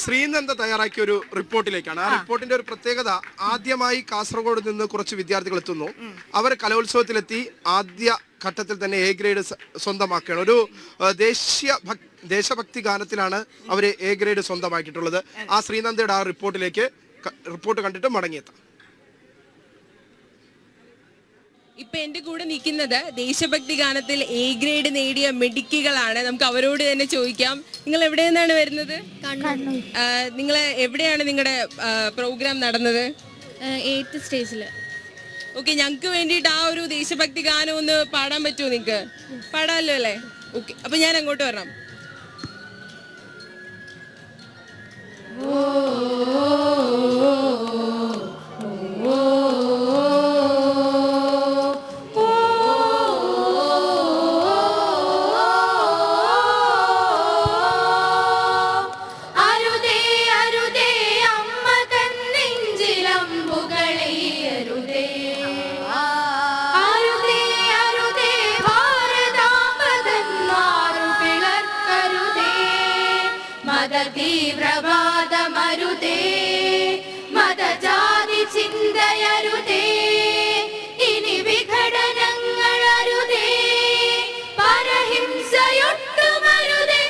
ശ്രീനന്ദ തയ്യാറാക്കിയ ഒരു റിപ്പോർട്ടിലേക്കാണ്. ആ റിപ്പോർട്ടിന്റെ ഒരു പ്രത്യേകത, ആദ്യമായി കാസർഗോഡ് നിന്ന് കുറച്ച് വിദ്യാർത്ഥികൾ എത്തുന്നു. അവർ കലോത്സവത്തിലെത്തി ആദ്യ ഘട്ടത്തിൽ തന്നെ എ ഗ്രേഡ് സ്വന്തമാക്കുകയാണ്. ഒരു ദേശഭക്തി ഗാനത്തിലാണ് അവർ എ ഗ്രേഡ് സ്വന്തമാക്കിയിട്ടുള്ളത്. ആ ശ്രീനന്ദയുടെ ആ റിപ്പോർട്ട് കണ്ടിട്ട് മടങ്ങിയെത്താം. ഇപ്പൊ എന്റെ കൂടെ നിൽക്കുന്നത് ദേശഭക്തി ഗാനത്തിൽ എ ഗ്രേഡ് നേടിയ മെഡിക്കുകളാണ്. നമുക്ക് അവരോട് തന്നെ ചോദിക്കാം. നിങ്ങൾ എവിടെ നിന്നാണ് വരുന്നത്? നിങ്ങൾ എവിടെയാണ് നിങ്ങളുടെ പ്രോഗ്രാം നടന്നത്? 8th സ്റ്റേജില്. ഓക്കെ, ഞങ്ങൾക്ക് വേണ്ടിയിട്ട് ആ ഒരു ദേശഭക്തി ഗാനം ഒന്ന് പാടാൻ പറ്റുമോ? നിങ്ങൾക്ക് പാടാമല്ലോ അല്ലേ? ഓക്കെ, അപ്പൊ ഞാൻ അങ്ങോട്ട് വരണം. തീവ്രവാദമരുതേ, മതജാതി ചിന്തയരുതേ, ഇനി വിഘടനങ്ങളരുതേ, പരഹിംസയൊട്ടുമരുതേ.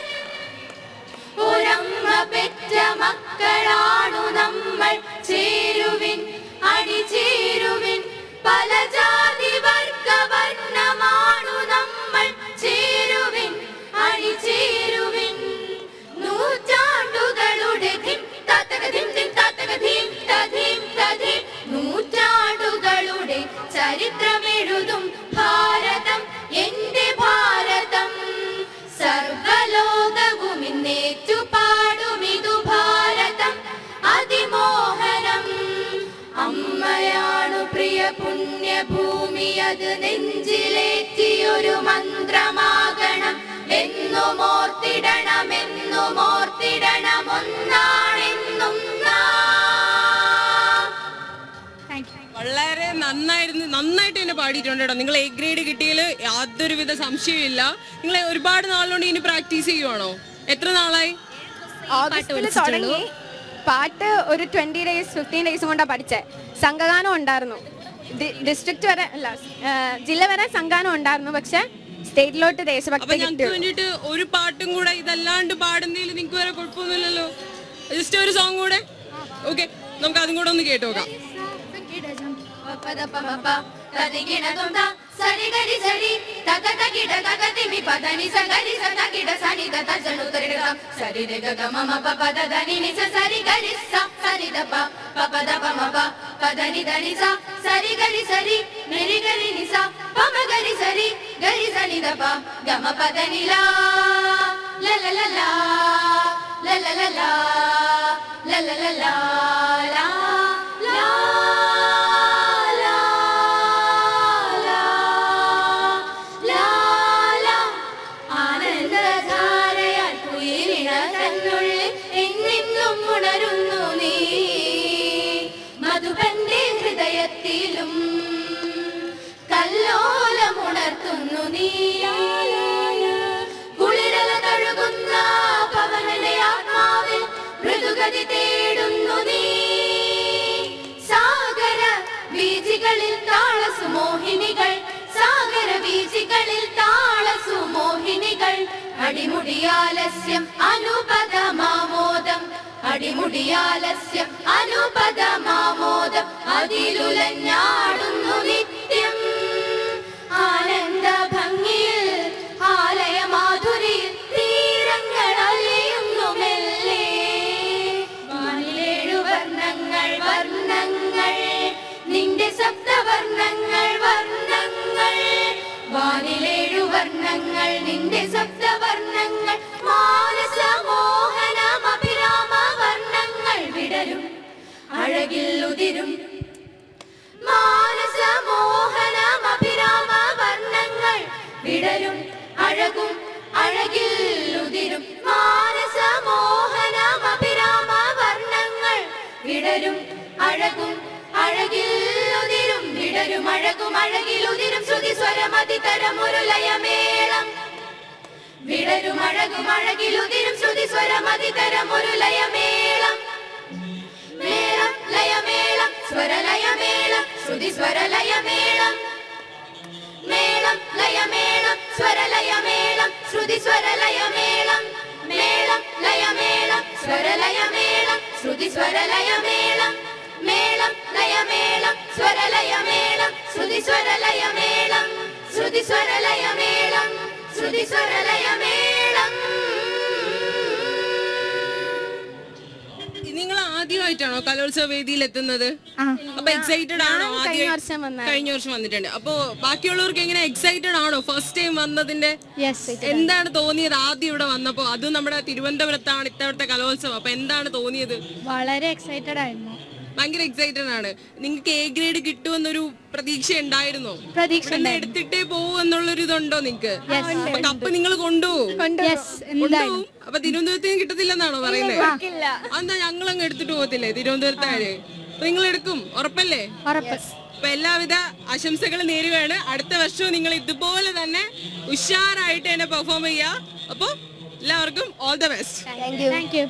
ഒരമ്മ പെറ്റ മക്കളാണു നമ്മൾ, ചേരുവിൻ അണിചേരുവിൻ, പല ജാതി വർഗ വർണ്ണമാണു നമ്മൾ, ചേരുവിൻ അണിചേരുവിൻ. നൂറ്റാണ്ടുകളുടെ നൂറ്റാണ്ടുകളുടെ ചരിത്രമെഴുതും ഭാരതം എന്റെ ഭാരതം. സർവലോകവും ഇന്നേറ്റു പാടുമിതു ഭാരതം അതിമോഹനം. അമ്മയാണു പ്രിയ പുണ്യഭൂമി, അത് നെഞ്ചിലേറ്റിയൊരു മന്ത്രമാകണം. എന്നും ഓർത്തിടണം, എന്നും ഓർത്തിടണം, ഒന്നാണെന്നും വളരെ നന്നായിട്ട് തന്നെ പാടിയിട്ടുണ്ട് കേട്ടോ. നിങ്ങൾ എ ഗ്രേഡ് കിട്ടിയതിൽ യാതൊരുവിധ സംശയമില്ല. നിങ്ങൾ ഒരുപാട് നാളുകൊണ്ട് ഇനി പ്രാക്ടീസ് ചെയ്യുവാണോ? എത്ര നാളായി? തുടങ്ങി. പാട്ട് ഒരു 20 days 15 days കൊണ്ടാണ് പഠിച്ചത്. സംഘഗാനം ഉണ്ടായിരുന്നു, ഡിസ്ട്രിക്ട് വരെ അല്ല ജില്ല വരെ സംഘഗാനം ഉണ്ടായിരുന്നു. പക്ഷെ സ്റ്റേറ്റിലോട്ട് ദേശഭക്തി ഞങ്ങൾക്ക് വേണ്ടിട്ട് ഒരു പാട്ടും കൂടെ ഇതല്ലാണ്ട് പാടുന്നതിൽ നിങ്ങൾക്ക് വരെ കുഴപ്പമൊന്നുമില്ലല്ലോ. ജസ്റ്റ് ഒരു സോങ് കൂടെ. ഓക്കെ, നമുക്ക് അതും കൂടെ ഒന്ന് കേട്ട് നോക്കാം. മധുപന്റെ ഹൃദയത്തിലും കല്ലോലമുണർത്തുന്നു നീ. കുളിരല തഴുകുന്ന പവനന്റെ ആത്മാവിൽ മൃദുഗതി തേടുന്നു നീ. സാഗര വീജികളിൽ താളസുമോഹിനികൾ, സാഗര വീജികളിൽ താളസുമോഹിനികൾ. അടിമുടിയാലസ്യം അനുപദമാമോദം, അടിമുടിയാലസ്യം അനുപദമാമോദം. അതിലുലഞ്ഞാടുന്നു നിത്യം ആനന്ദ ഭംഗിയിൽ, ആലയ മാധുരിയിൽ തീരങ്ങൾ അലിയുന്നു മെല്ലെ. വാനിലേഴു വർണ്ണങ്ങൾ വർണ്ണങ്ങൾ, നിന്റെ സപ്തവർണ്ണങ്ങൾ വർണ്ണങ്ങൾ. വാനിലേഴു വർണ്ണങ്ങൾ നിന്റെ സപ്തവർണ്ണങ്ങൾ. മാനസമോഹനം അഭിരാമ വർണ്ണങ്ങൾ വിടരും അഴകിൽ ഉതിരും. മാനസമോഹനം അഭിരാമ വർണ്ണങ്ങൾ വിടരും അഴകും അഴകിൽ ഉതിരും. മാനസമോഹനം അഭിരാമ വർണ്ണങ്ങൾ വിടരും അഴകും അഴകിൽ ഉതിരും. വിടരും അഴകും അഴകിൽ ഉതിരും ശ്രുതി സ്വരമതിതരമൊരു ലയമേളം. വിടരും അഴകും അഴകിൽ ഉതിരും ശ്രുതി സ്വരമതിതരമൊരു ലയമേളം. ശ്രുതി സ്വരലയമേളം മേളം ലയമേളം സ്വരലയമേളം ശ്രുതി സ്വരലയമേളം മേളം ലയമേളം സ്വരലയമേളം ശ്രുതി സ്വരലയമേളം മേളം ലയമേളം സ്വരലയമേളം ശ്രുതി സ്വരലയമേളം ശ്രുതി സ്വരലയമേളം ശ്രുതി സ്വരലയമേളം. നിങ്ങൾ ആദ്യമായിട്ടാണോ കലോത്സവ വേദിയിൽ എത്തുന്നത്? അപ്പൊ എക്സൈറ്റഡ് ആണോ? കഴിഞ്ഞ വർഷം വന്നിട്ടുണ്ട്. അപ്പൊ ബാക്കിയുള്ളവർക്ക് എങ്ങനെ എക്സൈറ്റഡ് ആണോ ഫസ്റ്റ് ടൈം വന്നതിന്റെ? എന്താണ് തോന്നിയത് ആദ്യം ഇവിടെ വന്നപ്പോ? അതും നമ്മുടെ തിരുവനന്തപുരത്താണ് ഇത്തവണത്തെ കലോത്സവം. അപ്പൊ എന്താണ് തോന്നിയത്? വളരെ എക്സൈറ്റഡ് ആയിരുന്നു. ഭയങ്കര എക്സൈറ്റഡ് ആണ്. നിങ്ങൾക്ക് എ ഗ്രേഡ് കിട്ടുമെന്നൊരു പ്രതീക്ഷ ഉണ്ടായിരുന്നോ? എടുത്തിട്ടേ പോവെന്നുള്ളൊരു ഇതുണ്ടോ നിങ്ങക്ക്? അപ്പൊ കപ്പ് നിങ്ങൾ കൊണ്ടുപോകും? അപ്പൊ തിരുവനന്തപുരത്തിന് കിട്ടത്തില്ലെന്നാണോ പറയുന്നത്? അതെന്താ ഞങ്ങളങ്ങ് എടുത്തിട്ട് പോകത്തില്ലേ തിരുവനന്തപുരത്താര്? അപ്പൊ നിങ്ങൾ എടുക്കും, ഉറപ്പല്ലേ? അപ്പൊ എല്ലാവിധ ആശംസകളും നേരുകയാണ്. അടുത്ത വർഷവും നിങ്ങൾ ഇതുപോലെ തന്നെ ഉഷാറായിട്ട് തന്നെ പെർഫോം ചെയ്യാ. അപ്പൊ എല്ലാവർക്കും all the best. Thank you.